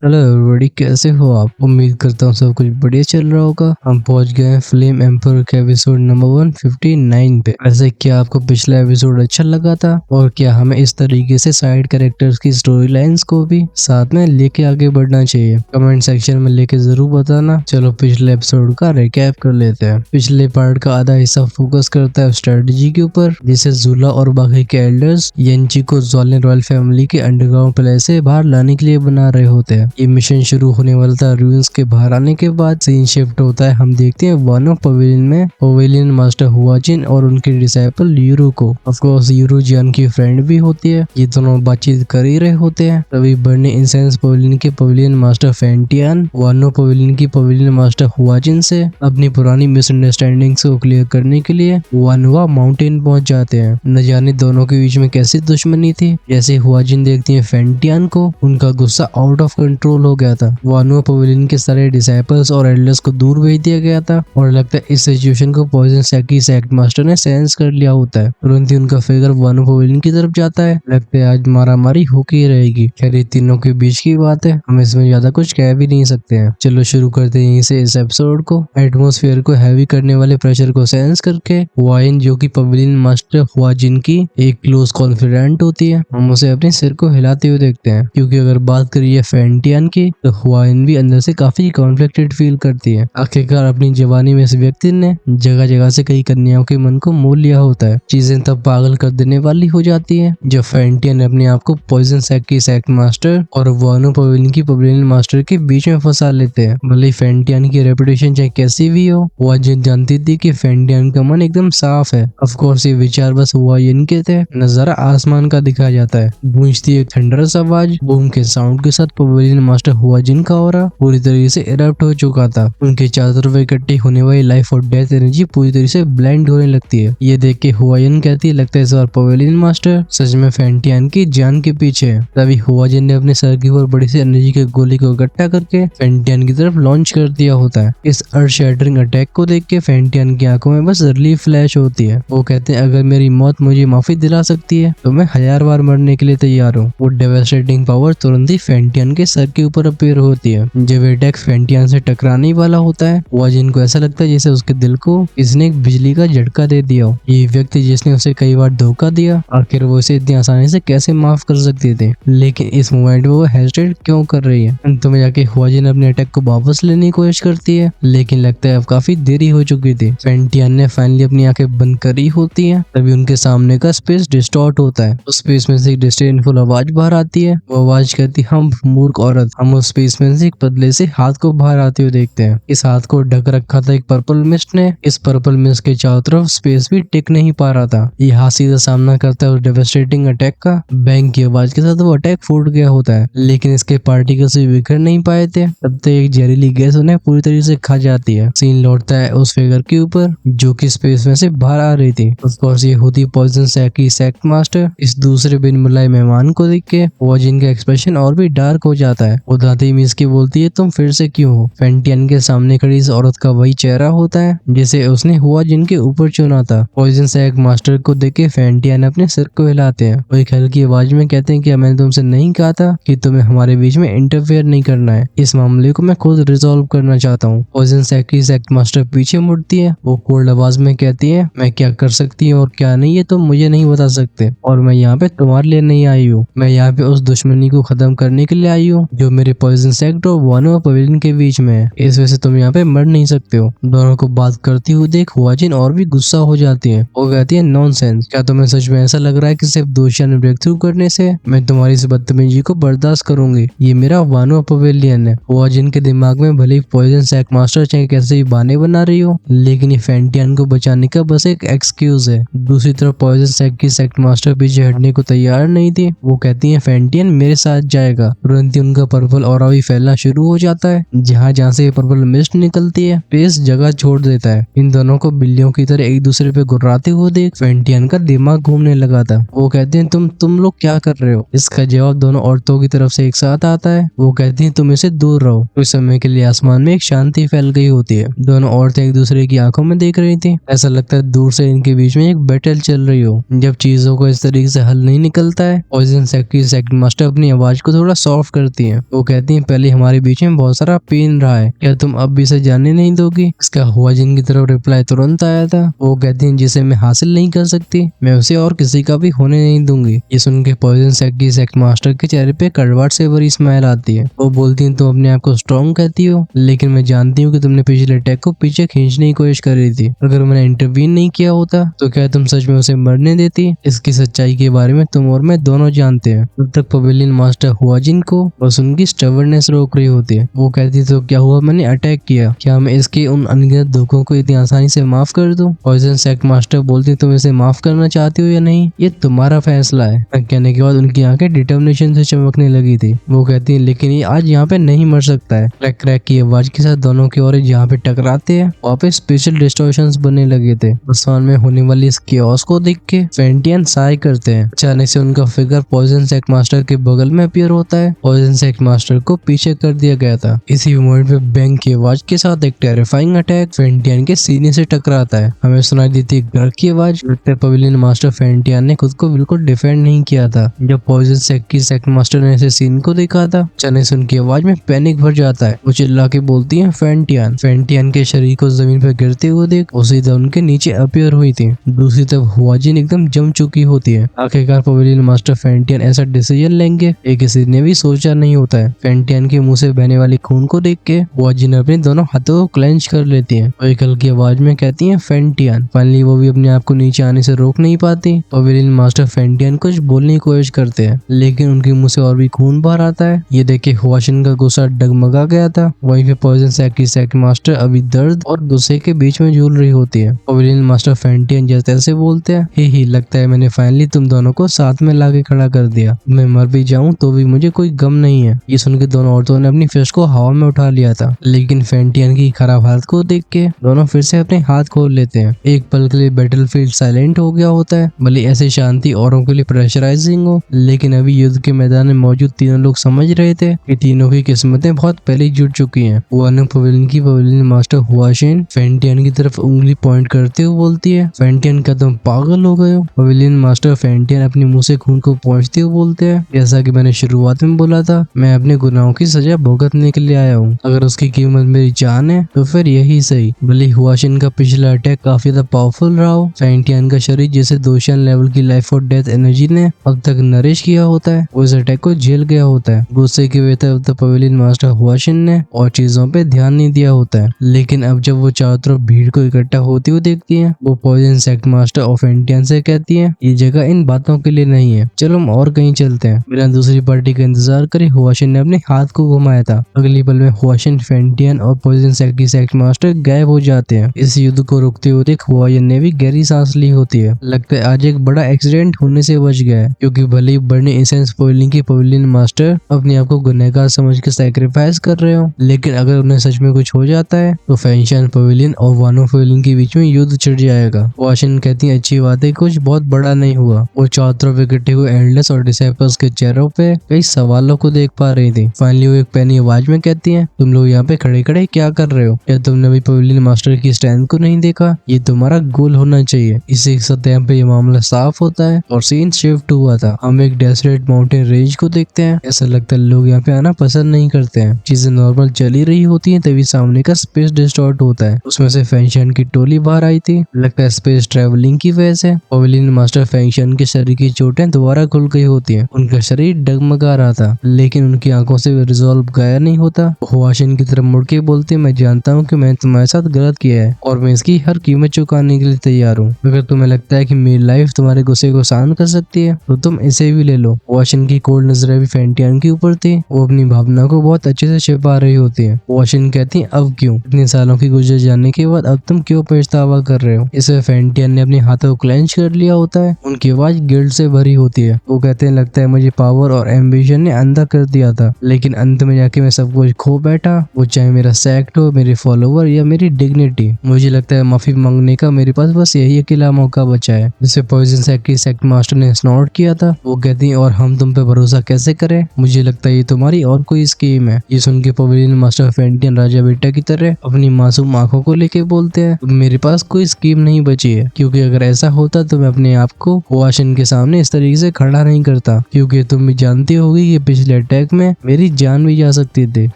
Hello everybody, कैसे हो आप? उम्मीद करता हूँ सब कुछ बढ़िया चल रहा होगा। हम पहुंच गए हैं फ्लेम एम्पर के एपिसोड नंबर 159 पे। वैसे क्या आपको पिछला एपिसोड अच्छा लगा था? और क्या हमें इस तरीके से साइड कैरेक्टर्स की स्टोरी लाइन्स को भी साथ में लेके आगे बढ़ना चाहिए? कमेंट सेक्शन में लेके जरूर बताना। चलो पिछले एपिसोड का रिकैप कर लेते हैं। पिछले पार्ट का आधा हिस्सा फोकस करता है स्ट्रेटेजी के ऊपर, जिसे जुला और बाकी के एल्डर्स येंची को जोलिन रॉयल फैमिली के अंडरग्राउंड प्लेस से बाहर लाने के लिए बना रहे होते हैं। ये मिशन शुरू होने वाला था। रूइंस के बाहर आने के बाद सीन शिफ्ट होता है। हम देखते हैं वानो पवेलियन में पवेलियन मास्टर हुआजिन और उनके डिसाइपल यूरो को। ऑफ कोर्स यूरो जियान की फ्रेंड भी होती है। ये दोनों बातचीत कर ही रहे होते हैं। तभी बर्नी इंसेंस पवेलियन के पवेलियन मास्टर फेंटियान वानो पवेलियन की पवेलियन मास्टर हुआजिन से अपनी पुरानी मिसअंडरस्टैंडिंग्स को क्लियर करने के लिए वानवा माउंटेन पहुंच जाते हैं। न जाने दोनों के बीच में कैसी दुश्मनी थी। जैसे हुआजिन देखती है फेंटियान को, उनका गुस्सा आउट ऑफ कंट्रोल हो गया था। वानो पवेलियन के सारे डिसाइपल्स और एल्डर्स को दूर भेज दिया गया था और लगता है इस सिचुएशन को पॉइजन सेकी सेक्ट मास्टर ने सेंस कर लिया होता है। तुरंत ही उनका फिगर वानो पवेलियन की तरफ जाता है। लगता है आज मारामारी होके ही रहेगी। खैर ये तीनों के बीच की बात है, हम इसमें ज्यादा कुछ कह भी नहीं सकते हैं। चलो शुरू करते हैं यहीं से इस एपिसोड को। एटमोस्फेयर को हैवी करने वाले प्रेशर को सेंस करके वाइन, जो कि पवेलियन मास्टर हुआजिन की एक क्लोज कॉन्फिडेंट होती है, हम उसे अपने सिर को हिलाते हुए देखते हैं। क्योंकि अगर बात करिए फेंटियान की, तो हुआइन भी अंदर से काफी कॉन्फ्लिक्टेड फील करती है। आखिरकार अपनी जवानी में इस व्यक्ति ने जगह जगह से कई कन्याओं के मन को मोल लिया होता है। चीजें तब पागल कर देने वाली हो जाती है जब फेंटियान अपने आप को पॉइजन सेक की सेक्ट मास्टर और वानो पवेलियन की पवेलियन मास्टर के बीच में फंसा लेते हैं। भले फेंटियान की रेपुटेशन चाहे कैसी भी हो, हुआजिन जानती थी कि फेंटियान का मन एकदम साफ है। ऑफ कोर्स ये विचार बस हुआजिन के थे। नजारा आसमान का दिखाया जाता है। गूंजती एक थंडरस आवाज, बूम के साउंड के साथ पवेलियन मास्टर हुआजिन का ऑरा पूरी तरीके से इरप्ट हो चुका था। उनके चारों तरफ इकट्ठी होने वाली लाइफ और डेथ एनर्जी पूरी तरीके से ब्लेंड होने लगती है। ये देख के हुआजिन कहती है, लगता है इस बार पवेलियन मास्टर सच में फेंटियान की जान के पीछे है। तभी हुआजिन ने अपने सर के ऊपर बड़ी सी एनर्जी के गोली को इकट्ठा करके फेंटियान की तरफ लॉन्च कर दिया होता है। इस अर्थ शैटरिंग अटैक को देख के फेंटियान की आंखों में बस रिलीफ फ्लैश होती है। वो कहते हैं, अगर मेरी मौत मुझे माफी दिला सकती है तो मैं 1000 बार मरने के लिए तैयार हूँ। वो डेवास्टेटिंग पावर तुरंत ही फेंटियान के सर के ऊपर अपीयर होती है। जब अटैक फेंटियान से टकराने वाला होता है, हुआजिन को ऐसा लगता है जैसे उसके दिल को इसने एक बिजली का झटका दे दिया हो। ये व्यक्ति जिसने उसे कई बार धोखा दिया, आखिर वो इसे इतनी आसानी से कैसे माफ कर सकते थे। लेकिन इस मोमेंट में वो हेजिटेट क्यों कर रही है? अंत में जाके हुआजिन अपने अटैक को वापस लेने की कोशिश करती है, लेकिन लगता है अब काफी देरी हो चुकी थी। फेंटियान ने फाइनली अपनी आंखें बंद करी होती है। तभी उनके सामने का स्पेस डिस्टॉर्ट होता है। उस स्पेस में से एक डिस्डेनफुल आवाज बाहर आती है। वो आवाज कहती, हम मूर्ख औरत। हम उस स्पेस में से एक पतले से हाथ को बाहर आते हुए देखते हैं। इस हाथ को ढक रखा था एक पर्पल मिस्ट ने। इस पर्पल मिस्ट के चारों तरफ स्पेस भी टिक नहीं पा रहा था। ये हाथ सीधा सामना करता है उस डेवास्टेटिंग अटैक का। बैंग की आवाज के साथ वो अटैक फूट गया होता है, लेकिन इसके पार्टिकल्स भी बिखर नहीं पाए थे। तब तक एक जहरीली गैस उन्हें पूरी तरीके से खा जाती है। सीन लौटता है उस फिगर के ऊपर जो कि स्पेस में से बाहर आ रही थी। ऑफ कोर्स ये होती पॉइजन सेक की सेक्ट मास्टर। इस दूसरे बिन बुलाए मेहमान को देख के हुआजिन का एक्सप्रेशन और भी डार्क हो जाता है। वो दांते मीस के बोलती है, तुम फिर से क्यों हो? फेंटियान के सामने खड़ी इस औरत का वही चेहरा होता है जिसे उसने हुआजिन के ऊपर चुना था। पॉइजन सेक मास्टर को देख के फेंटियान अपने सिर को हिलाते हैं। वो एक हल्की आवाज में कहते हैं कि मैंने तुमसे नहीं कहा था कि तुम्हें हमारे बीच में इंटरफेयर नहीं करना है। इस मामले को मैं खुद रिजॉल्व करना चाहता हूँ। पॉइजन सेक की सेक्ट मास्टर पीछे मुड़ती है। वो कोल्ड आवाज में कहती है, मैं क्या कर सकती हूँ और क्या नहीं ये तुम मुझे नहीं बता सकते, और मैं यहाँ पे तुम्हारे लिए नहीं आई हूँ। मैं यहाँ पे उस दुश्मनी को खत्म करने के लिए आई हूँ जो मेरे पॉइजन सेक्ट और वानो पवेलियन के बीच में है। इस वजह से तुम यहाँ पे मर नहीं सकते हो। दोनों को बात करती हुई देख हुआजिन और भी गुस्सा हो जाती है। वो कहती है, नॉनसेंस। क्या तुम्हें सच में ऐसा लग रहा है कि सिर्फ दोषिया ने ब्रेक थ्रू करने से मैं तुम्हारी इस बदतमीजी को बर्दाश्त करूंगी? ये मेरा वानो पवेलियन है। हुआजिन के दिमाग में भले ही पॉइजन सेक मास्टर चाहे कैसे भी बहाने बना रही हो, लेकिन ये फेंटियान को बचाने का बस एक एक्सक्यूज है। दूसरी तरफ पॉइजन सेक की सेक्ट मास्टर पीछे हटने को तैयार नहीं थी। वो कहती है, फेंटियान मेरे साथ जाएगा। तुरंत ही उनका पर्पल ऑरा भी फैलना शुरू हो जाता है। जहाँ जहाँ से पर्पल मिस्ट निकलती है, स्पेस जगह छोड़ देता है। इन दोनों को बिल्लियों की तरह एक दूसरे पे गुर्राते हुए देख फेंटियान का दिमाग घूमने लगा था। वो कहते हैं, तुम लोग क्या कर रहे हो? इसका जवाब दोनों औरतों की तरफ से एक साथ आता है। वो कहती हैं, तुम इसे दूर रहो। कुछ समय के लिए आसमान में एक शांति फैल गई होती है। दोनों औरतें एक दूसरे की आंखों में देख रही थी। ऐसा लगता है दूर से इनके बीच में एक बैटल चल रही हो। जब चीजों को इस तरीके से हल नहीं निकलता है, पॉइजन सेक की सेक्ट मास्टर अपनी आवाज को थोड़ा सॉफ्ट करती है। हैं। वो कहती हैं पहले हमारे बीच में बहुत सारा पेन रहा है, क्या तुम अब भी इसे जाने नहीं दोगी? इसका हुआजिन की तरफ रिप्लाई तुरंत आया था। वो कहती हैं जिसे मैं हासिल नहीं कर सकती मैं उसे और किसी का भी होने नहीं दूंगी। ये सुन के पॉइजन सेक्ट की सेक्ट मास्टर के चेहरे पे कड़वाहट से भरी स्माइल आती है। वो बोलती हैं तुम अपने आप को स्ट्रॉन्ग कहती हो, लेकिन मैं जानती हूँ कि तुमने पिछले अटैक को पीछे खींचने की कोशिश कर रही थी। अगर मैंने इंटरवीन नहीं किया होता तो क्या तुम सच में उसे मरने देती? इसकी सच्चाई के बारे में तुम और मैं दोनों जानते हैं। तब तक पवेलियन मास्टर हुआजिन को बस उनकी स्टबर्ननेस रोक रही होती है। वो कहती तो क्या हुआ मैंने अटैक किया, क्या मैं इसके उन अनगिनत दुखों को इतनी आसानी से माफ कर दूं? पॉइजन सेक्ट मास्टर बोलती तुम इसे माफ करना चाहती हो या नहीं, ये तुम्हारा फैसला है। कहने के बाद उनकी आंखें डिटर्मिनेशन से चमकने लगी थी। वो कहती है लेकिन ये आज यहाँ पे नहीं मर सकता है। क्रैक क्रैक की आवाज के साथ दोनों की ओर जहाँ पे टकराते हैं वहाँ पे स्पेशल डिस्टॉर्शंस बनने लगे थे। आसमान में होने वाली इस केओस को देख के फेंटियन साय करते हैं। अचानक से उनका फिगर पॉइजन सेक्ट मास्टर के बगल में अपीयर होता है। पॉइजन सेक्ट मास्टर को पीछे कर दिया गया था। इसी मोमेंट पे बैंग की आवाज के साथ एक टेरिफाइंग अटैक फेंटियन के सीने से टकराता है। हमें सुनाई देती है घर की आवाज। पवेलियन मास्टर फेंटियन ने खुद को बिल्कुल डिफेंड नहीं किया था। जब पॉइजन सेक्ट की सेक्ट मास्टर ने ऐसे सीन को देखा था अचानक से उनकी आवाज में पैनिक भर जाता है। वो चिल्ला के बोलती है फेंटियन। फेंटियन के शरीर को जमीन पर गिरते हुए देख उसी तरह उनके नीचे अपीयर हुई थी। दूसरी तरफ हुआजिन एकदम जम चुकी होती है। आखिरकार पवेलियन मास्टर फेंटियन ऐसा डिसीजन लेंगे ये किसी ने भी सोचा नहीं होता है। फेंटियन के मुंह से बहने वाली खून को देख के हुआजिन अपने दोनों हाथों को क्लेंच कर लेती है और एक हल्की आवाज में कहती है फेंटियन। फाइनली वो भी अपने आप को नीचे आने से रोक नहीं पाती। पवेलियन मास्टर फेंटियन कुछ बोलने की कोशिश करते हैं लेकिन उनके मुंह से और भी खून बाहर आता है। ये देख के हुआजिन का गुस्सा डगमगा गया था। वहीं पे पॉइजन सेक्ट की सेक्ट मास्टर अभी दर्द और गुस्से के बीच में झूल रही होती है। पवेलियन मास्टर फेंटियन जैसे ऐसे बोलते हैं ही लगता है मैंने फाइनली तुम दोनों को साथ में लाके खड़ा कर दिया। मैं मर भी जाऊं तो भी मुझे कोई गम नहीं है। ये सुन के दोनों औरतों ने अपनी फिस्ट को हवा में उठा लिया था लेकिन फेंटियन की खराब हालत को देख के दोनों फिर से अपने हाथ खोल लेते हैं। एक पल के लिए बैटलफील्ड साइलेंट हो गया होता है। भले ऐसी शांति औरों के लिए प्रेशराइजिंग हो लेकिन अभी युद्ध के मैदान में मौजूद तीनों लोग समझ रहे थे कि तीनों की किस्मतें बहुत पहले जुट चुकी हैं। वो पवेलियन मास्टर हुआशिन फेंटियन की तरफ उंगली पॉइंट करते हुए बोलती है फेंटियन क्या तुम पागल हो गए हो? पवेलियन मास्टर फेंटियन अपने मुंह से खून को पहुंचते हुए बोलते हैं जैसा कि मैंने शुरुआत में बोला था मैं अपने गुनाहों की सजा भुगतने के लिए आया हूँ। अगर उसकी कीमत मेरी जान है तो फिर यही सही। भले हुआशिन का पिछला अटैक काफी ज्यादा पावरफुल रहा हो फेंटियन का शरीर जिसे दोशियन लेवल की लाइफ और डेथ एनर्जी ने अब तक नरिश किया होता है वो इस अटैक को झेल गया होता है। गुस्से की वजह से पवेलियन मास्टर हुआशिन ने और चीजों पे ध्यान नहीं दिया होता है लेकिन अब जब वो चारों तरफ भीड़ को इकट्ठा होती हुई देखती है वो पॉइजन सेक्ट मास्टर ऑफ फेंटियन से कहती है ये जगह इन बातों के लिए नहीं है, चलो हम और कहीं चलते हैं। बिना दूसरी पार्टी का इंतजार करे हुआशिन ने अपने हाथ को घुमाया था। अगली पल में हुआशिन फेंटियन और पॉइजन सेक्ट की सेक्ट मास्टर गायब हो जाते हैं। इस युद्ध को रुकते हुए देख हुआशिन ने भी गहरी सांस ली होती है। लगता है आज एक बड़ा एक्सीडेंट होने से बच गया है क्योंकि भले ही बर्निंग इंसेंस स्पॉइलिंग की पवेलियन मास्टर अपने आप को गुनहगार समझ के सैक्रिफाइस कर रहे हो लेकिन अगर उन्हें सच में कुछ हो जाता है तो फेंशियन पवेलियन और वानो पवेलियन के बीच में युद्ध छिड़ जाएगा। हुआशिन कहती है अच्छी बात है कुछ बहुत बड़ा नहीं हुआ। वो चारों तरफ इकट्ठे हुए एल्डर्स और डिसाइपल्स के चेहरों पे कई सवालों को देख पा रही थी। फाइनली वो एक पैनी आवाज में कहती है तुम लोग यहाँ पे खड़े खड़े क्या कर रहे हो? क्या तुमने अभी पवेलियन मास्टर की स्ट्रेंथ को नहीं देखा? ये तुम्हारा गोल होना चाहिए। इसी सतह पे ये मामला साफ होता है और सीन शिफ्ट हुआ था। हम एक डेसरेट माउंटेन रेंज को देखते हैं। ऐसा लगता है लोग यहाँ पे आना पसंद नहीं करते हैं। चीजें नॉर्मल चली रही होती हैं तभी सामने का स्पेस डिस्टॉर्ट होता है। उसमें से फेंशियन की टोली बाहर आई थी। लगता है स्पेस ट्रेवलिंग की वजह से पवेलियन मास्टर फेंशियन के शरीर की चोटें दोबारा खुल गई होती हैं। उनका शरीर डगमगा रहा था लेकिन उनकी आंखों से रिजॉल्व गायब नहीं होता। हुआशिन की तरफ मुड़ के बोलते मैं जानता हूँ कि मैंने तुम्हारे साथ गलत किया है और मैं इसकी हर कीमत चुकाने के लिए तैयार हूँ। अगर तुम्हें लगता है कि मेरी लाइफ तुम्हारे गुस्से को शांत कर सकती है तो तुम इसे भी ले लो। हुआशिन की कोल्ड नजरें भी फेंटियन के ऊपर थी। वो अपनी भावना को बहुत अच्छे से छिपा रही होती है। हुआशिन कहती है अब क्यों? इतने सालों की गुजर जाने के बाद अब तुम क्यों पछतावा कर रहे हो? इसे फेंटियन ने अपने हाथों को क्लेंच कर लिया होता है। उनकी आवाज गिल्ट से भरी होती है। वो कहते हैं लगता है मुझे पावर और एम्बिशन ने अंधा कर दिया था लेकिन अंत में जाके मैं सब कुछ खो बैठा। वो चाहे मेरा सेक्ट हो, मेरे फॉलोवर या मेरी डिग्निटी। मुझे लगता है माफी मांगने का मेरे पास बस यही अकेला मौका बचा है। जिसे पॉइजन सेक्ट की सेक्ट मास्टर ने स्नॉट किया था। वो कहती है और हम तुम पे भरोसा कैसे करें? मुझे लगता है ये तुम्हारी और कोई स्कीम है। ये सुन के पवेलियन मास्टर फेंटियन राजा बेटा की तरह अपनी मासूम आंखों को लेके बोलते हैं मेरे पास कोई स्कीम नहीं बची है क्योंकि अगर ऐसा होता तो मैं अपने आप को हुआशिन के सामने इस तरीके से खड़ा नहीं करता क्योंकि तुम भी जानती होगी कि पिछले अटैक अटैक में मेरी जान भी जा सकती थी।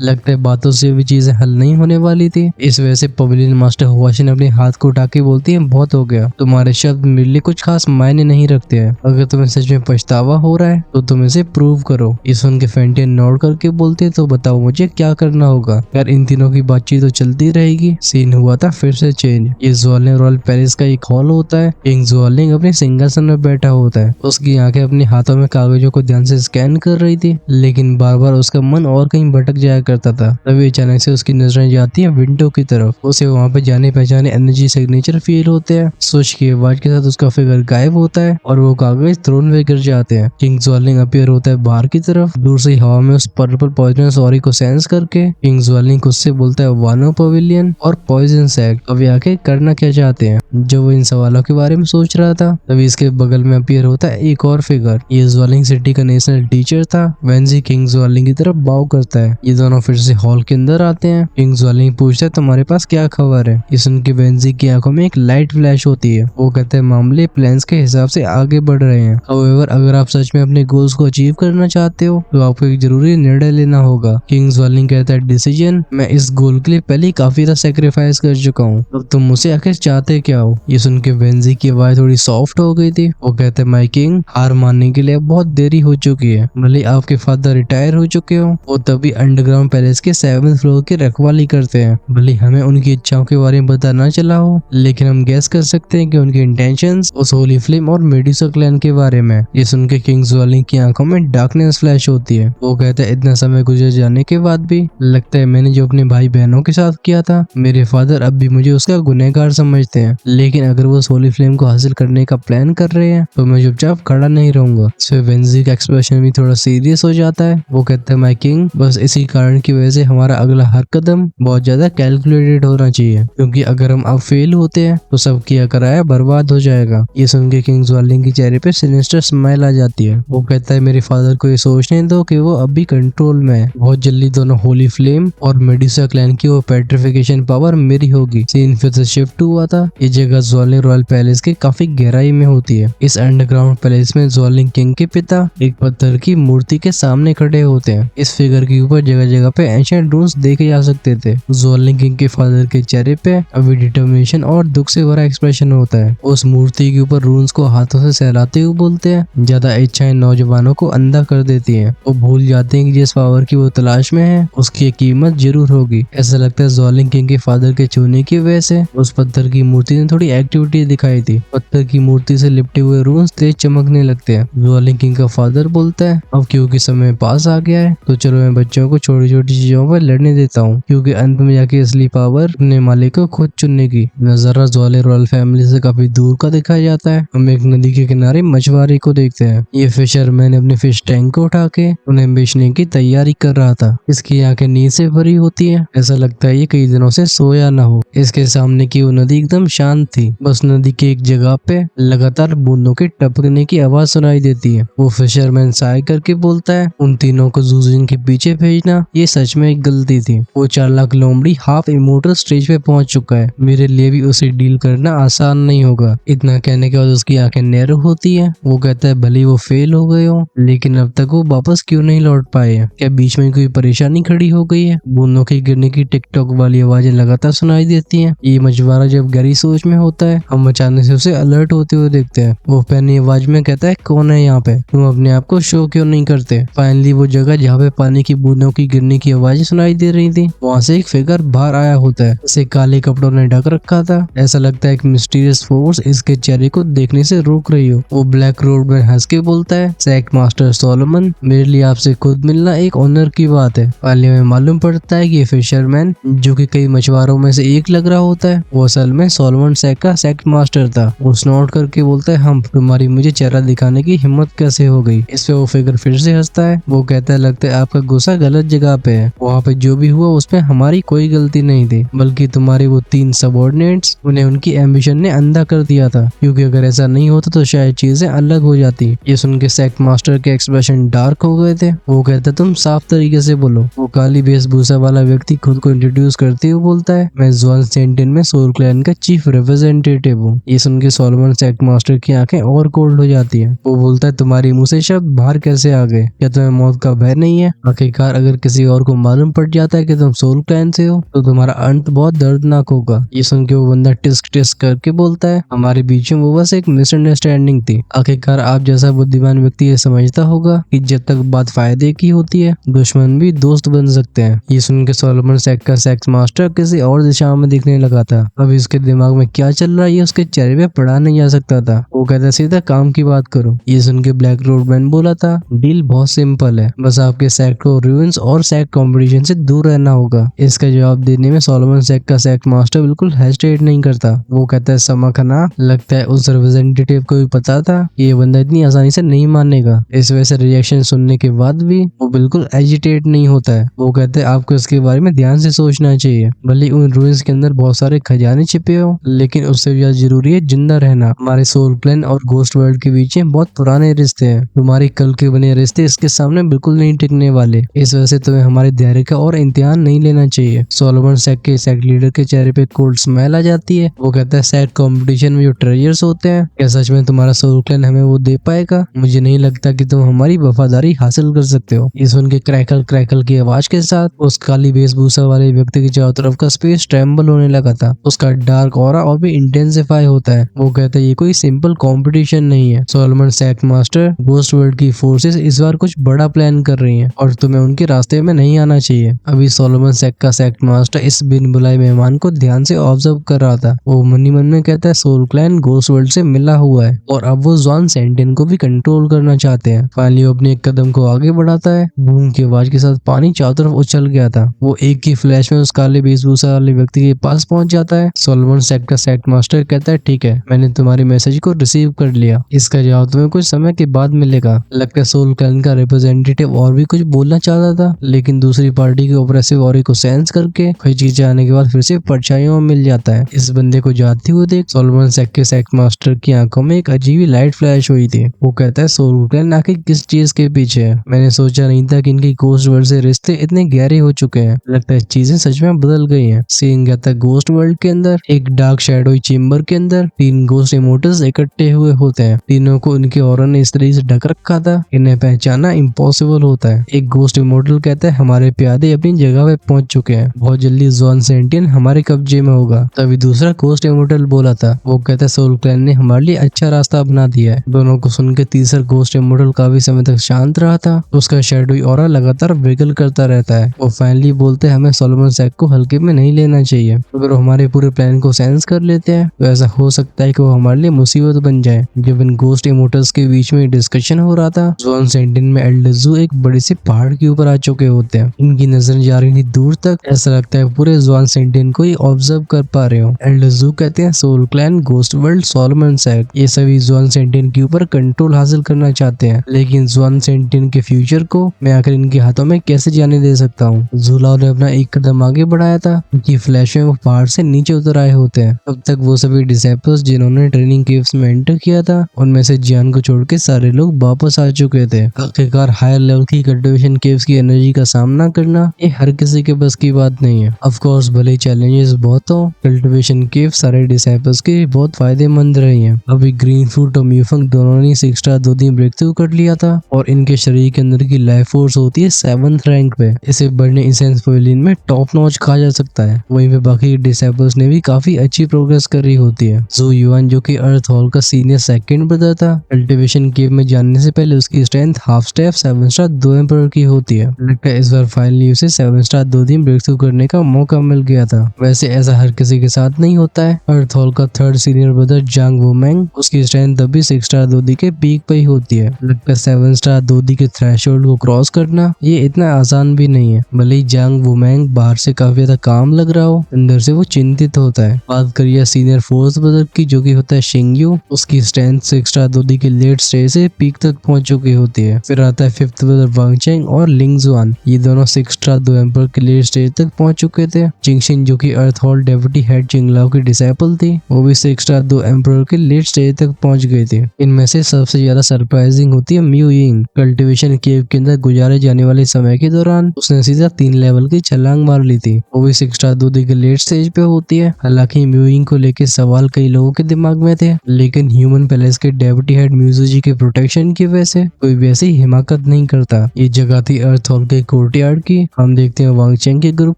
लगता है बातों से भी चीजें हल नहीं होने वाली थी। इस वजह से पवेलियन मास्टर हुआशिन अपने हाथ को उठा के बोलती है, बहुत हो गया, तुम्हारे शब्द मेरे लिए कुछ खास मायने नहीं रखते हैं। अगर तुम्हें सच में पछतावा हो रहा है तो तुम इसे प्रूव करो। ये सुन के फेंटियन नोट करके बोलते, तो बताओ मुझे क्या करना होगा। यार इन तीनों की बातचीत तो चलती रहेगी। सीन हुआ था फिर से चेंज। ये ज़्वालिंग रॉयल पैलेस का एक हॉल होता है। किंग ज़्वालिंग अपने सिंहासन में बैठा होता है। उसकी आंखें अपने हाथों में कागजों को ध्यान से स्कैन कर रही थी, लेकिन बार बार उसका मन और कहीं भटक जाया करता था। तभी अचानक से उसकी नजरें जाती है विंडो की तरफ। उसे वहाँ पे जाने पहचाने एनर्जी सिग्नेचर फील होते हैं। स्विच की आवाज के साथ उसका फिगर गायब होता है और वो कागज थ्रोन पे गिर जाते हैं। किंग ज़्वालिंग अपीयर होता है बाहर की तरफ। दूर से हवा में उस पर्पल पॉइजनस ऑरी को सेंस करके किंग ज़्वालिंग खुद से बोलता है, वानो पवेलियन और पॉइजन सैक अब आके करना क्या चाहते हैं। जो वो इन सवालों के बारे में सोच रहा था, तभी इसके बगल में अपीयर होता है एक और फिगर। ये ज़्वालिंग सिटी का नेशनल टीचर था। वेंजी किंग ज़्वालिंग की तरफ बाव करता है। ये दोनों फिर से हॉल के अंदर आते हैं। किंग ज़्वालिंग पूछता है, तुम्हारे पास क्या खबर है। ये सुन के वेंजी की आंखों में एक लाइट फ्लैश होती है। वो कहते हैं, मामले प्लान्स के हिसाब से आगे बढ़ रहे हैं। हाउएवर अगर आप सच में अपने गोल्स को अचीव करना चाहते हो तो आपको एक जरूरी निर्णय लेना होगा। किंग ज़्वालिंग कहता है, डिसीजन, मैं इस गोल के लिए पहले ही काफी ज्यादा सेक्रीफाइस कर चुका हूँ, अब तुम मुझसे आखिर चाहते क्या हो। ये सुन के वेंजी की आवाज थोड़ी सॉफ्ट हो गई थी। वो कहते हैं, माय किंग, हार मानने के लिए अब बहुत देरी हो चुकी है। भले आपके फादर रिटायर हो चुके हो, वो तभी अंडरग्राउंड पैलेस के 7th फ्लोर की रखवाली करते हैं। भले हमें उनकी इच्छाओं के बारे में पता न चला हो, लेकिन हम गैस कर सकते हैं कि उनके इंटेंशंस उस होली फ्लेम और मेडुसा क्लैन के बारे में। ये सुन के किंग ज़्वालिंग की आंखों में डार्कनेस फ्लैश होती है। वो कहता है, इतना समय गुजर जाने के बाद भी लगता है मैंने जो अपने भाई बहनों के साथ किया था, मेरे फादर अब भी मुझे उसका गुनहगार समझते हैं। लेकिन अगर वो होली फ्लेम को हासिल करने का प्लान कर रहे हैं तो मैं चुपचाप खड़ा नहीं रहूंगा। इससे वेंजी का एक्सप्रेशन भी थोड़ा सीरियस हो जाता है। वो कहता है, माय किंग, बस इसी कारण की वजह से हमारा अगला हर कदम बहुत ज्यादा कैलकुलेटेड होना चाहिए, क्योंकि अगर हम अब फेल होते हैं तो सब किया कराया बर्बाद हो जाएगा। ये सुन के किंग ज़्वालिंग के चेहरे पे सिनिस्टर स्माइल आ जाती है। वो कहता है, मेरे फादर को ये सोचने दो कि वो अभी कंट्रोल में है। बहुत जल्दी दोनों होली फ्लेम और मेडुसा क्लैन की वो पेट्रिफिकेशन पावर मेरी होगी। सीन फिर से शिफ्ट हुआ था। ये जगह ज़्वालिंग रॉयल पैलेस के काफी गहराई में होती है। इस अंडरग्राउंड पैलेस में ज़्वालिंग किंग के पिता एक पत्थर की मूर्ति के सामने खड़े होते हैं। इस फिगर के ऊपर जगह जगह पे एंशिएंट रून्स देखे जा सकते थे। ज़्वालिंग किंग के फादर के चेहरे पे अभी डिटर्मिनेशन और दुख से भरा एक्सप्रेशन होता है। उस मूर्ति के ऊपर रून्स को हाथों से सहलाते हुए बोलते हैं, ज्यादा इच्छाएं नौजवानों को अंधा कर देती हैं। वो भूल जाते हैं कि जिस पावर की वो तलाश में है उसकी कीमत जरूर होगी। ऐसा लगता है ज़्वालिंग किंग के फादर के छूने की वजह से उस पत्थर की मूर्ति ने थोड़ी एक्टिविटी दिखाई थी। पत्थर की मूर्ति से लिपटे हुए रून्स तेज चमकने लगते हैं। ज़्वालिंग किंग का फादर बोलता है, अब क्योंकि समय पास आ गया है तो चलो मैं बच्चों को छोटी छोटी चीजों पर लड़ने देता हूँ, क्योंकि अंत में जाके असली पावर अपने मालिक को खुद चुनने की। नजारा ज़्वालिंग रॉयल फैमिली से काफी दूर का दिखाया जाता है। हम एक नदी के किनारे मछुआरे को देखते हैं। ये फिशरमैन अपने फिश टैंक को उठा के उन्हें बेचने की तैयारी कर रहा था। इसकी आंखें नींद से भरी होती है। ऐसा लगता है ये कई दिनों से सोया ना हो। इसके सामने की वो नदी एकदम शांत थी। बस नदी के एक जगह पे लगातार बूंदों के टपकने की आवाज सुनाई देती है। वो फिशरमैन साय करके बोलता है, उन तीनों को जूजिन के पीछे भेजना ये सच में एक गलती थी। वो चालाक लोमड़ी हाफ इमोटल स्टेज पे पहुंच चुका है। मेरे लिए भी उसे डील करना आसान नहीं होगा। इतना कहने के बाद उसकी आंखें नैरो होती है। वो कहता है, भले वो फेल हो गए हो, लेकिन अब तक वो वापस क्यों नहीं लौट पाए हैं? क्या बीच में कोई परेशानी खड़ी हो गई है? बूंदों के गिरने की टिकटॉक वाली आवाजें लगातार सुनाई देती हैं। ये मछुआरा जब गहरी सोच में होता है, हम अचानक से उसे अलर्ट होते हुए देखते हैं। वो पैनी आवाज में कहता है, कौन है यहाँ पे? तुम अपने आप को शो क्यों नहीं करते? फाइनली वो जगह जहाँ पे पानी की बूंदों की गिरने की आवाजें सुनाई दे रही थी, वहाँ से एक फिगर बाहर आया होता है। इसे काले कपड़ों ने ढक रखा था। ऐसा लगता है एक मिस्टीरियस फोर्स इसके चेहरे को देखने से रोक रही हो। वो ब्लैक रोड में हंस के बोलता है, सैक मास्टर सोलोमन, मेरे लिए आपसे खुद मिलना एक ऑनर की बात है। पहले में मालूम पड़ता है कि ये फिशरमैन, जो कि कई मछुआरों में से एक लग रहा होता है, वो असल में सोलोमन सैक का सेक्ट मास्टर था। वो स्नॉट करके बोलता है, हम तुम्हारी मुझे चेहरा दिखाने की हिम्मत कैसे हो गई? इस पे वो फिगर फिर से हंसता है। वो कहता है, लगता है आपका गुस्सा गलत जगह पे है। वहाँ पे जो भी हुआ उसमें हमारी कोई गलती नहीं थी, बल्कि तुम्हारे वो 3 सबऑर्डिनेट्स, उन्हें उनकी एम्बिशन ने अंधा कर दिया था। क्योंकि अगर ऐसा नहीं होता तो शायद चीजें अलग हो जाती। ये सुन के सेक्ट मास्टर के एक्सप्रेशन डार्क हो गए थे। वो कहता है, तुम साफ तरीके से बोलो। वो काली वेशभूषा वाला व्यक्ति खुद को इंट्रोड्यूस करते हुए बोलता है, मैं ज़्वाल सेंटिन में सोल क्लैन का चीफ रिप्रेजेंटेटिव हूँ। ये सुन के सोलोमन सेक्ट मास्टर की आंखें और कोल्ड हो जाती है। वो बोलता है, तुम्हारी मुंह से शब्द बाहर कैसे आ गए? क्या तुम्हें मौत का भय नहीं है। आखिरकार अगर किसी और को मालूम पड़ जाता है कि तुम सोल क्लैन से हो तो तुम्हारा अंत बहुत दर्दनाक होगा। ये सुन के वो बंदा टिस्क टिस्क करके बोलता है, हमारे बीच में वो बस एक मिसअंडरस्टैंडिंग थी। आखिरकार आप जैसा बुद्धिमान व्यक्ति ये समझता होगा कि जब तक बात फायदे की होती है दुश्मन भी दोस्त बन सकते हैं। ये सुन के सोलोमन सेक का सेक्स मास्टर किसी और दिशा में दिखने लगा था। अब इसके दिमाग में क्या चल रहा है ये उसके चेहरे पे पढ़ा नहीं जा सकता था। वो कहता सीधा काम की बात करो। ये सुन के ब्लैक रोडमैन बोला था, डील बहुत सिंपल है, बस आपके सेक्ट को रूइंस और सेक्ट कंपटीशन से दूर रहना होगा। इसका जवाब देने में सोलोमन सेक का सेक्ट मास्टर बिल्कुल हेजिटेट नहीं करता। वो कहता है, समखना, लगता है उस रिप्रेजेंटेटिव को भी पता था कि ये बंदा इतनी आसानी से नहीं मानेगा। इस वजह से रिएक्शन सुनने के बाद भी वो बिल्कुल एजिटेट नहीं होता है। वो कहते हैं आपको इसके बारे में ध्यान से सोचना चाहिए। भले उन रूइंस के अंदर बहुत सारे खजाने छिपे हो, लेकिन उससे ज्यादा जरूरी है जिंदा रहना। हमारे सोल क्लैन और घोस्ट वर्ल्ड के बीच में बहुत पुराने रिश्ते हैं। तुम्हारी कल के बने रिश्ते इसके सामने बिल्कुल नहीं टिकने वाले। इस वजह से तुम्हें हमारे धैर्य का और इम्तिहान नहीं लेना चाहिए। सोलोमन सेक्ट के सेक्ट लीडर के चेहरे पे कोल्ड स्माइल आ जाती है। वो कहता है, सेक्ट कंपटीशन में जो ट्रेजर्स होते हैं, क्या सच में तुम्हारा सोल क्लैन हमें वो दे पाएगा? मुझे नहीं लगता कि तुम हमारी वफादारी हासिल कर सकते हो। ये सुन के क्रैकल क्रैकल की आवाज के साथ उस काली वेशभूषा वाले व्यक्ति के चारों तरफ का स्पेस ट्रेम्बल होने लगा था। उसका डार्क ऑरा और भी इंटेंसिफाई होता है। वो कहता है, ये कोई सिंपल कंपटीशन नहीं है Solomon sect master. Ghost world की फोर्सेस इस बार कुछ बड़ा प्लान कर रही हैं और तुम्हें उनके रास्ते में नहीं आना चाहिए। अभी सोलोमन सेक्ट का सेक्ट मास्टर इस बिन बुलाए मेहमान को ध्यान से ऑब्जर्व कर रहा था। वो मनी मन में कहता है, सोल क्लैन घोस्ट वर्ल्ड से मिला हुआ है और अब वो जॉन सेंटिन को भी कंट्रोल करना चाहते हैं। फाइनली वो अपने एक कदम को आगे बढ़ाता है। बूम की आवाज के साथ पानी चारों तरफ उछल गया था। वो एक की फ्लैश में उस काले वेशभूषा वाले व्यक्ति के पास पहुंच जाता है। सोलोमन सेक्ट का सेक्ट मास्टर कहता है, ठीक है, मैंने तुम्हारी मैसेज को रिसीव कर लिया। इसका जवाब तुम्हें कुछ समय के बाद मिलेगा। लगता है सोल क्लैन का रिप्रेजेंटेटिव और भी कुछ बोलना चाहता था, लेकिन दूसरी पार्टी के ऑपरेसिव ऑरे को सेंस करके हिचकिचाने के बाद फिर से परछाइयों में मिल जाता है। इस बंदे को जाते हुए देख सोलोमन सेक्ट के सेक्ट मास्टर की आंखों में एक अजीब लाइट फ्लैश हुई थी। वो कहता है, सोल क्लैन आखिर किस चीज के पीछे है? मैंने सोचा नहीं था कि इनकी घोस्ट वर्ल्ड से रिश्ते इतने गहरे हो चुके हैं। लगता है चीजें सच में बदल गई हैं। सीन कहता है, घोस्ट वर्ल्ड के अंदर एक डार्क शैडो चेम्बर के अंदर 3 घोस्ट इमोटल्स इकट्ठे हुए होते हैं। तीनों को उनके ऑरा ने इस तरीके से ढक रखा था, इन्हें पहचाना इम्पॉसिबल होता है। एक घोस्ट इमोटल कहता है, हमारे प्यादे अपनी जगह पे पहुंच चुके हैं, बहुत जल्दी जॉन सेंटिन हमारे कब्जे में होगा। तभी दूसरा घोस्ट इमोटल बोला था। वो कहता है, सोल क्लैन ने हमारे लिए अच्छा रास्ता अपना दिया है। दोनों को सुन के तीसरा घोस्ट इमोटल काफी समय तक शांत रहा था। उसका शैडो ऑरा लगातार विगल करता रहता है। वो फाइनली बोलते हैं, हमें सोलोमन सेक्ट को हल्के में नहीं लेना चाहिए। अगर वो हमारे पूरे प्लान को सेंस कर लेते हैं तो ऐसा हो सकता है कि वो हमारे लिए मुसीबत बन जाए। जब इन घोस्ट इमोटल्स के बीच में डिस्कशन हो रहा था, जॉन सेंटिन में एल्डजू एक बड़े से पहाड़ के ऊपर आ चुके होते हैं। इनकी नजर जा रही थी दूर तक। ऐसा लगता है पूरे जॉन सेंटिन को ही ऑब्जर्व कर पा रहे हो। एल्डजू कहते हैं, soul clan, ghost world, Solomon sect, ये सभी जॉन सेंटिन के ऊपर कंट्रोल हासिल करना चाहते हैं, लेकिन जॉन सेंटिन के फ्यूचर को मैं आखिर इनके हाथों में कैसे जाने दे सकता हूँ। जुलाओ ने अपना एक कदम आगे बढ़ाया था। उनकी फ्लैश में वो पहाड़ से नीचे उतर आए होते हैं। अब तक वो सभी डिसेपल्स जिन्होंने ट्रेनिंग केव्स में एंटर किया था, उनमें से जियान को छोड़ के सारे लोग वापस आ चुके थे। आखिरकार हायर लेवल की कल्टिवेशन केव्स की एनर्जी का सामना करना ये हर किसी के बस की बात नहीं है। ऑफ कोर्स भले चैलेंजेस बहुत हो, कल्टिवेशन केव सारे डिसेपल्स के बहुत फायदेमंद रही हैं। अभी ग्रीन फ्रूट और म्यूफंग दोनों ने 6 स्टार 2 दिन ब्रेक थ्रू कर लिया था और इनके शरीर के अंदर की लाइफ फोर्स होती है 7th रैंक पे। इसे बढ़ने इंसेंस पवेलियन में टॉप नॉच कहा जा सकता है। वहीं पे बाकी डिसेपल्स ने भी काफी अच्छी प्रोग्रेस कर रही होती है। जू युआन जो कि अर्थ हॉल का सीनियर सेकंड ब्रदर था, कल्टिवेशन केव में जाने से पहले उसकी strength half step 7 star 2 emperor की होती है। लगता है इस बार फाइनली उसे 7 स्टार 2 दिन ब्रेक थ्रू करने का मौका मिल गया था। वैसे ऐसा हर किसी के साथ नहीं होता है। अर्थ हॉल का 3rd सीनियर ब्रदर जांग वोमैंग, उसकी स्ट्रेंथ तब भी 6 स्टार 2 दी के पीक पे ही होती है। लगता है 7 स्टार 2 दी के थ्रेशोल्ड को क्रॉस करना ये इतना आसान भी नहीं है। भले ही जांग वोमैंग बाहर से काफी ज्यादा काम लग रहा हो, अंदर से वो चिंतित होता है। बात करिए सीनियर 4th ब्रदर की जो कि होता है शिंगयू, उसकी स्ट्रेंथ 6 स्टार 2 दी के लेट स्टेज से पीक तक पहुंच चुकी होती है। फिर आता है 5th ब्रदर वांगचेंग और लिंगजुआन, ये दोनों 6 स्टार 2 एम्पर के लेट स्टेज तक पहुंच चुके थे। जिंगशिन जो कि अर्थ हॉल डेप्यूटी हेड चिंगलाओ की डिसाइपल थी, वो भी 6 स्टार 2 एम्पर के लेट स्टेज तक पहुंच गई थी। इनमें से सबसे ज्यादा सरप्राइजिंग होती है म्यू यिंग। कल्टिवेशन केव के अंदर गुजारे जाने वाले समय के दौरान उसने सीधा 3 लेवल की छलांग मार ली थी। वो भी 6 स्टार 2 दी के लेट स्टेज पे होती है। हालांकि म्यू यिंग को लेकर सवाल कई लोगों के दिमाग में थे, लेकिन ह्यूमन पैलेस के डेप्यूटी हेड म्यूजुजी के प्रोटेक्शन की वजह से कोई भी ऐसी हिमाकत नहीं करता। ये जगह थी अर्थ हॉल के कोर्टयार्ड की। हम देखते हैं वांग चेंग के ग्रुप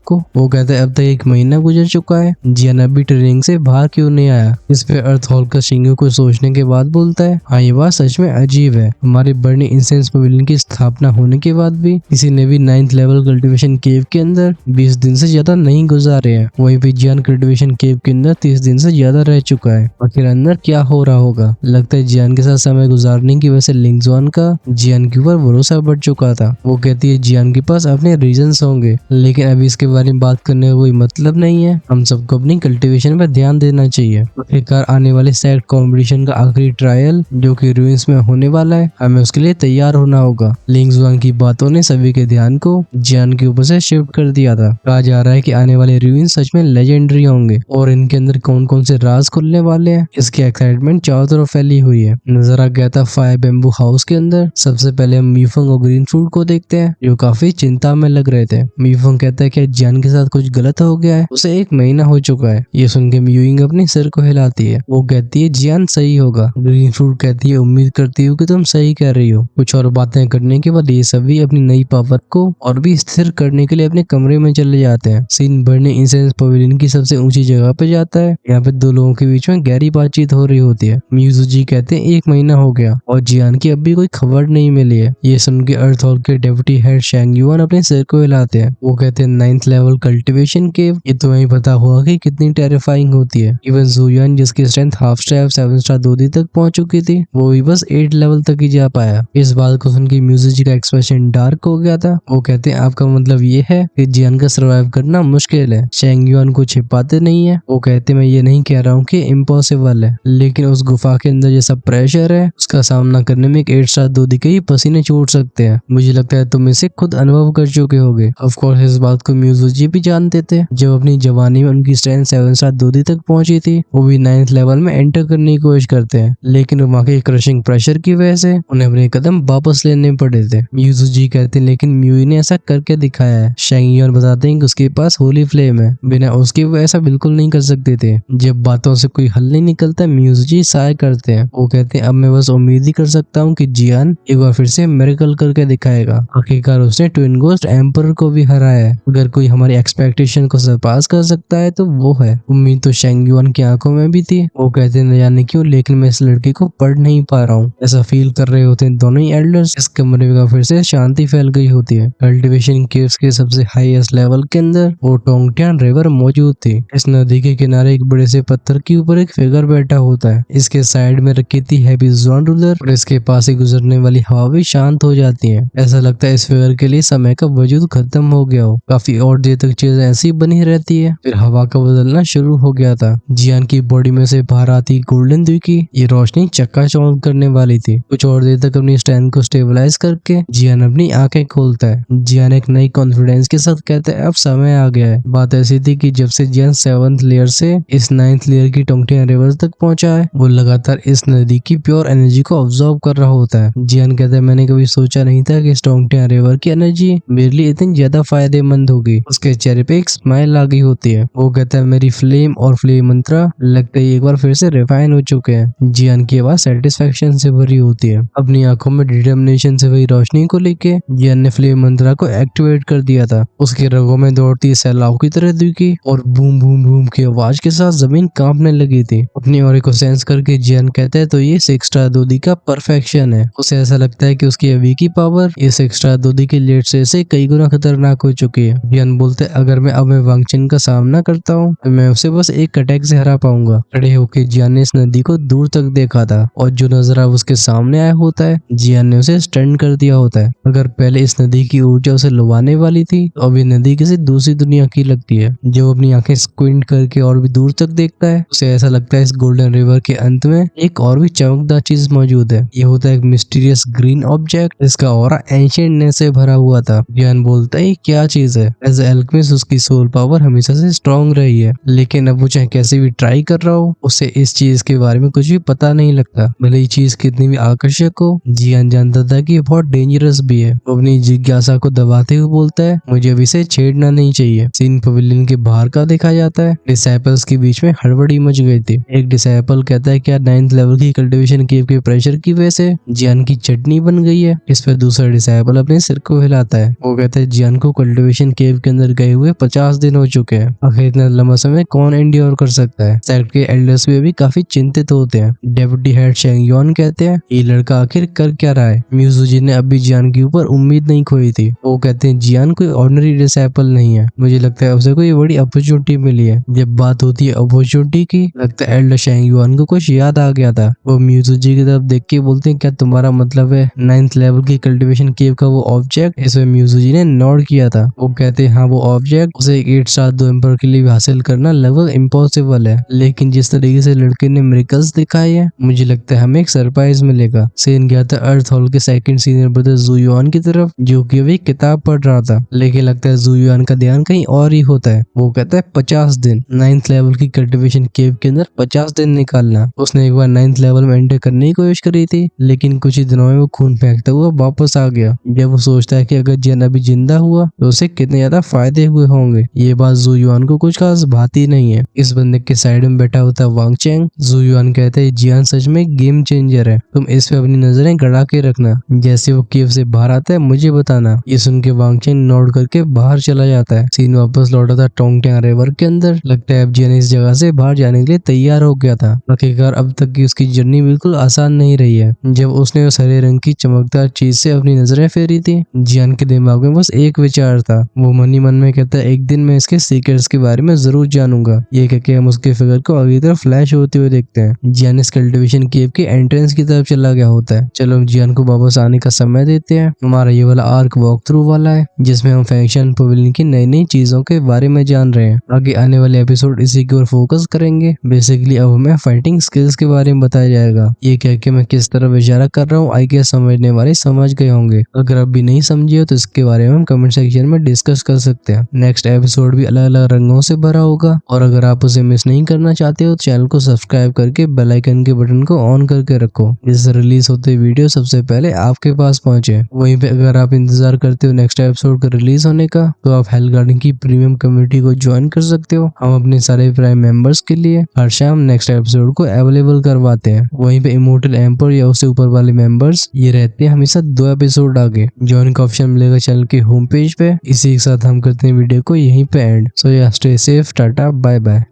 को। वो कहता है अब तक 1 महीना गुजर चुका है, जियान अभी ट्रेनिंग से बाहर क्यों नहीं आया। इस पे अर्थ हॉल का शिंगो को सोचने के बाद बोलता है, हाँ ये बात सच में अजीब है। हमारे बर्निंग इंसेंस पवेलियन की स्थापना होने के बाद भी किसी ने भी 9th लेवल कल्टीवेशन केव के अंदर 20 दिन से ज्यादा नहीं गुजारे हैं। वहीं पे जियान कल्टीवेशन केव के अंदर 30 दिन से ज्यादा रह चुका है। आखिर अंदर क्या हो रहा होगा। लगता है जियान के साथ समय गुजारने की वजह से लिंगजुआन का जियान के ऊपर भरोसा बढ़ चुका था। वो कहती है जियान के पास अपने रीजंस होंगे, लेकिन अभी इसके बारे में बात करने का कोई मतलब नहीं है। हम सबको अपनी कल्टीवेशन पर ध्यान देना चाहिए। आखिरकार आने वाले सेट कंपटीशन का आखिरी ट्रायल जो कि रूइंस में होने वाला है, हमें उसके लिए तैयार होना होगा। लिंगजुआन की बातों ने सभी के ध्यान को जियान के ऊपर से शिफ्ट कर दिया था। कहा जा रहा है कि आने वाले रूइंस सच में लेजेंडरी होंगे और इनके अंदर कौन कौन से राज खुलने वाले हैं, इसकी एक्साइटमेंट चारों तरफ फैली हुई है। नजर आ गया था फायर बेम्बू हाउस के अंदर। सबसे पहले हम मीफंग और ग्रीन फ्रूट को देखते हैं जो काफी चिंता में लग रहे थे। मीफंग कहता है कि जियान के साथ कुछ गलत हो गया है, उसे 1 महीना हो चुका है। ये सुन के म्यूइंग अपने सिर को हिलाती है। वो कहती है जियान सही होगा। ग्रीन फ्रूट कहती है उम्मीद करती हूँ कि तुम सही कह रही हो। कुछ और बातें करने के बाद ये सभी अपनी नई पावर को और भी स्थिर करने के लिए अपने कमरे में चले जाते हैं। सीन बर्निंग इंसेंस पवेलियन की सबसे ऊंची जगह पे जाता है। यहाँ पे 2 लोगों के बीच में गहरी बातचीत हो रही होती है। म्यूजुजी कहते हैं 1 महीना हो गया और जियान की अभी कोई खबर नहीं मिली है। ये सुन के अर्थ हॉल के डेप्यूटी हेड शेंग युआन अपने सिर को हिलाते हैं। वो कहते हैं 9th लेवल कल्टीवेशन केव, ये तुम्हें पता होगा कि कितनी टेरिफाइंग होती है। इवन जुयान जिसकी स्ट्रेंथ हाफ स्टार 7 स्टार 2 दी तक पहुंच चुकी थी, वो भी बस 8 लेवल तक ही जा पाया। इस बात को सुन के म्यूजिजी का एक्सप्रेशन डार्क हो गया था। वो कहते हैं आपका मतलब ये है कि जियान का सर्वाइव करना मुश्किल है। शेंग युआन को छिपाते नहीं है। वो कहते मैं ये नहीं कह रहा हूँ कि इम्पॉसिबल है, लेकिन उस गुफा के अंदर जैसा प्रेशर है उसका सामना करने में एक 8 स्टार 2 दी के ही पसीने छूट सकते हैं। मुझे लगता है तुम इसे खुद अनुभव कर चुके होगे। ऑफ कोर्स इस बात को म्यूजिजी भी जानते थे। जब अपनी जवानी में उनकी स्ट्रेंथ 7 स्टार 2 दी तक पहुंची थी, वो भी 9th लेवल में एंटर करने की कोशिश करते हैं, लेकिन वहाँ के क्रशिंग प्रेशर की वजह से उन्हें अपने कदम वापस लेने पड़े थे। म्यूजिजी कहते हैं लेकिन म्यूई ने ऐसा करके दिखाया है। शेंग युआन बताते हैं कि उसके पास होली फ्लेम है, बिना उसके वो ऐसा बिल्कुल नहीं कर सकते थे। जब बातों से कोई हल नहीं निकलता म्यूजिजी साय करते हैं। वो कहते हैं अब मैं बस उम्मीद ही कर सकता हूँ कि जियान एक बार फिर से मिरेकल करके दिखाएगा। आखिरकार उसने ट्विन गोस्ट एम्पर को भी हराया है। अगर कोई हमारी एक्सपेक्टेशन को सरपास कर सकता है तो वो है। उम्मीद तो शेंग युआन की आंखों में भी थी। वो कहते न जाने क्यों लेकिन मैं इस लड़की को पढ़ नहीं पा रहा हूँ। ऐसा फील कर रहे होते हैं दोनों ही एल्डर्स। इस कमरे में फिर से शांति फैल गई होती है। कल्टीवेशन केव्स के सबसे हाईएस्ट लेवल के अंदर वो टोंगटियान रिवर मौजूद थी। इस नदी के किनारे एक बड़े से पत्थर के ऊपर एक फिगर बैठा होता है। इसके साइड में रखी थी हैवी जॉन रूलर और इसके पास से गुजरने वाली हवा भी शांत हो जाती है। ऐसा लगता है इस फिगर के लिए समय का वजूद खत्म हो गया हो। काफी और देर तक चीजें ऐसी बनी रहती है। फिर हवा का बदलना शुरू हो गया था। जियान की बॉडी में से बाहर आती गोल्डन द्वी की ये रोशनी चकाचौंध करने वाली थी। कुछ और देर तक अपनी स्ट्रेंथ को स्टेबलाइज करके जियान अपनी आंखें खोलता है। जियान एक नई कॉन्फिडेंस के साथ कहता है अब समय आ गया है। बात ऐसी थी कि जब से जियान 7th लेयर से इस 9th लेयर की टोंगटियान रिवर तक पहुंचा है, वो लगातार इस नदी की प्योर एनर्जी को ऑब्जर्व कर रहा होता है। जियान कहता है मैंने कभी सोचा नहीं था कि इस टोंगटियान रिवर की एनर्जी मेरे लिए इतनी ज्यादा फायदेमंद होगी। उसके चेहरे पे एक स्माइल आ गई होती है। वो कहता है मेरी फ्लेम और फ्लेम मंत्रा लगता है एक बार फिर से रिफाइन हो चुके हैं। जियान की आवाज सेटिस्फेक्शन से भरी होती है। अपनी आंखों में डिटर्मिनेशन से भरी रोशनी को लेके जियान ने फ्लेम मंत्रा को एक्टिवेट कर दिया था। उसके रगों में दौड़ती सैलाब की तरह दिखी और बूम बूम बूम की आवाज के साथ जमीन कांपने लगी थी। अपनी ऑरे को सेंस करके जियान कहता है तो ये 6 स्टार 2 दी का परफेक्शन है। उसे ऐसा लगता है कि उसकी अभी की पावर ये 6 स्टार 2 दी के लेट से कई गुना खतरनाक हो चुकी है। जियान बोलते अगर मैं अब वांग चेंग का सामना करता हूँ तो मैं उसे बस एक अटैक से हरा पाऊंगा। खड़े होकर जियान ने इस नदी को दूर तक देखा था और जो नजारा उसके सामने आया होता है जियान ने उसे स्टन कर दिया होता है। अगर पहले इस नदी की ऊर्जा उसे लुभाने वाली थी तो अब ये नदी किसी दूसरी दुनिया की लगती है। जब अपनी आंखें स्क्विंट करके और भी दूर तक देखता है उसे ऐसा लगता है इस गोल्डन रिवर के अंत में एक और भी चमकदार चीज मौजूद है। ये होता है एक मिस्टीरियस ग्रीन ऑब्जेक्ट जिसका ऑरा एंशिएंटनेस से भरा हुआ था। जियान बोलता है क्या चीज है। एज एल्केमिस्ट उसकी सोल पावर हमेशा से स्ट्रॉन्ग रही है, लेकिन अब वो चाहे कैसे भी ट्राई कर रहा हो उसे इस चीज के बारे में कुछ भी पता नहीं लगता। भले ही चीज कितनी भी आकर्षक हो, जियान जानता था कि बहुत डेंजरस भी है। वो अपनी जिज्ञासा को दबाते हुए बोलता है मुझे अब इसे छेड़ना नहीं चाहिए। सीन पवेलियन के बाहर का दिखा जाता है। डिसाइपल्स के बीच में हड़बड़ी मच गई थी। एक डिसाइपल कहता है क्या 9th लेवल की कल्टीवेशन केव के प्रेशर की वजह से जियान की चटनी बन गई है। इस पे दूसरा डिसाइबल अपने सिर को हिलाता है। वो कहता है जियान को कल्टीवेशन केव के अंदर गए हुए 50 दिन हो चुके हैं। आखिर इतना लंबा समय कौन एंड्योर कर सकता है। सेक्ट के एल्डर्स भी अभी काफी चिंतित होते हैं। डेप्यूटी हेड शेंग योन कहते हैं ये लड़का आखिर कर क्या रहा है। म्यूजुजी ने अभी जियान के ऊपर उम्मीद नहीं खोई थी। वो कहते हैं जियान कोई ऑर्डिनरी डिसाइपल नहीं है, मुझे लगता है उसे कोई बड़ी अपॉर्चुनिटी मिली है। जब बात होती है अपॉर्चुनिटी की, लगता है एल्डर शेंग युआन को कुछ याद आ गया था। वो म्यूजुजी की तरफ देख के बोलते हैं क्या तुम्हारा मतलब है 9th लेवल की कल्टीवेशन केव का वो ऑब्जेक्ट। इसमें म्यूजुजी ने नोट किया था। वो कहते हैं हाँ वो ऑब्जेक्ट, उसे 8 स्टार 2 एम्पर के लिए हासिल करना लगभग इम्पॉसिबल है, लेकिन जिस तरीके से लड़के ने मिरेकल्स दिखाए हैं मुझे लगता है हमें एक सरप्राइज मिलेगा। सेन गया था अर्थ हॉल के सेकंड सीनियर ब्रदर जू युआन की तरफ, जो कि अभी किताब पढ़ रहा था, लेकिन लगता है जू युआन का ध्यान कहीं और ही होता है। वो कहता है 50 दिन 9th लेवल की कल्टीवेशन केव के अंदर 50 दिन निकालना। उसने एक बार 9th लेवल में एंटर करने की कोशिश करी थी, लेकिन कुछ ही दिनों में वो खून फेंकता हुआ वापस आ गया। जब वो सोचता है कि अगर जियान अभी जिंदा हुआ तो उसे कितने ज्यादा फायदे हुए होंगे। ये बात जू युआन को कुछ खास भाती नहीं है। इस बंदे के साइड में बैठा होता है वांग चेंग। जू युआन कहता है जियान सच में गेम चेंजर है, तुम इस पे अपनी नजरें गड़ा के रखना। जैसे वो केव से बाहर आता है मुझे बताना। ये सुन के वांग चेंग नोट करके बाहर चला जाता है। सीन वापस लौटा था टोंगट्यांग रिवर के अंदर। लगता है अब जियान इस जगह से बाहर जाने के लिए तैयार हो गया था। आखिरकार अब तक की उसकी जर्नी बिल्कुल आसान नहीं रही है। जब उसने उस हरे रंग की चमकदार चीज से अपनी नजरें फेरी थी, जियान के दिमाग में बस एक विचार था। वो मन ही मन में कहता है एक दिन मैं इसके सीक्रेट्स के बारे में जरूर जानूंगा। ये कहके हम उसके फिगर को अगली तरफ फ्लैश होते हुए देखते हैं। जियान इस कल्टीवेशन केव के एंट्रेंस की तरफ चला गया होता है। चलो हम जियान को वापस आने का समय देते हैं। हमारा ये वाला आर्क वॉक थ्रू वाला है, जिसमें हम फैक्शन पवेलियन की नई नई चीजों के बारे में जान रहे हैं। आगे आने वाले एपिसोड इसी की ओर फोकस करेंगे। बेसिकली अब हमें फाइटिंग स्किल्स के बारे में बताया जाएगा। ये कह के मैं किस तरफ इशारा कर रहा हूँ आई गेस समझने वाले समझ गए होंगे। अगर अब भी नहीं समझे हो तो इसके बारे में हम कमेंट सेक्शन में डिस्कस कर सकते हैं। नेक्स्ट एपिसोड भी अलग अलग रंगों से भरा होगा, और अगर आप उसे मिस नहीं करना चाहते हो तो चैनल को सब्सक्राइब करके बेल आइकन के बटन को ऑन करके रखो, जिससे रिलीज होते वीडियो सबसे पहले आपके पास पहुंचे। वहीं पे अगर आप इंतजार करते हो नेक्स्ट एपिसोड का रिलीज होने का, तो आप हेल गार्डन की प्रीमियम कम्युनिटी को ज्वाइन कर सकते हो। हम अपने सारे प्राइम मेंबर्स के लिए हर शाम नेक्स्ट एपिसोड को अवेलेबल करवाते हैं। वहीं पे इमोर्टल एम्पर या उससे ऊपर वाले मेंबर्स ये रहते हैं हमेशा 2 एपिसोड आगे। ज्वाइन का ऑप्शन मिलेगा चैनल के होम पेज पे। इसी के साथ हम करते हैं वीडियो को यहीं पे end. So yeah stay safe, tata bye bye.